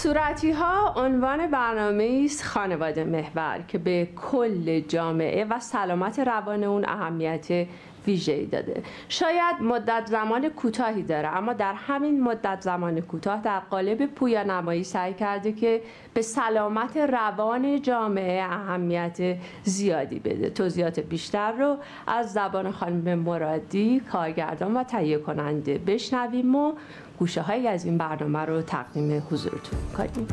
صورتی ها عنوان برنامه است خانواده محور که به کل جامعه و سلامت روان اون اهمیت ویژه‌ای داده. شاید مدت زمان کوتاهی داره، اما در همین مدت زمان کوتاه در قالب پویانمایی سعی کرده که به سلامت روان جامعه اهمیت زیادی بده. توضیحات بیشتر رو از زبان خانم مرادی، کارگردان و تهیه کننده بشنویم و گوشه هایی از این برنامه رو تقدیم حضورتون کنیم.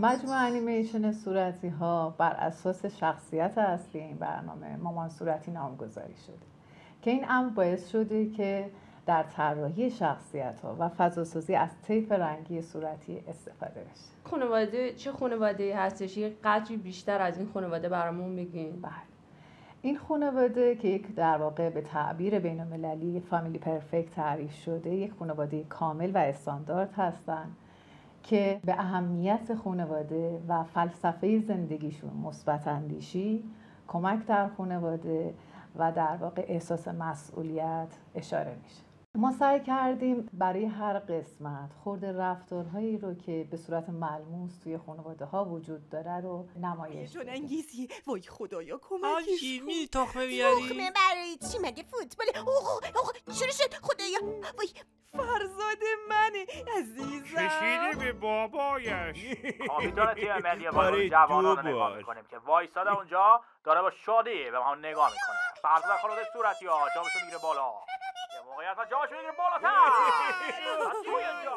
مجموعه انیمیشن صورتی ها بر اساس شخصیت اصلی این برنامه مامان صورتی نامگذاری شده که این امر باعث شده که در طراحی شخصیت ها و فضاسازی از طیف رنگی صورتی استفاده بشه. خانواده چه خانواده‌ای هستش؟ یه قدری بیشتر از این خانواده برامون بگین. بله، این خانواده که یک در واقع به تعبیر بین‌المللی فامیلی پرفکت تعریف شده، یک خانواده کامل و استاندارد هستند که به اهمیت خانواده و فلسفه زندگیشون مثبت اندیشی، کمک در خانواده و در واقع احساس مسئولیت اشاره میشه. ما سعی کردیم برای هر قسمت خورده رفتارهایی رو که به صورت ملموس توی خانواده ها وجود داره رو نمایش بدیم. انگیزی، وای خدایا کمکش چی کن. می تخمه بیاری؟ تخمه برای چی؟ مگه فوتبال؟ اوه چرا شد خدایا؟ وای فرزاد منه عزیزم. کشیده به بابایش. کاپیتان تیم ملی والگرد جوانان رو نگاه میکنیم که وایساده اونجا داره با شادی به ما نگاه میکنه. فرزاد خانواده صورتی ها جامشو میگیره بالا، یه موقعیت ها جامشو میگیره بالاتر. از توی اینجا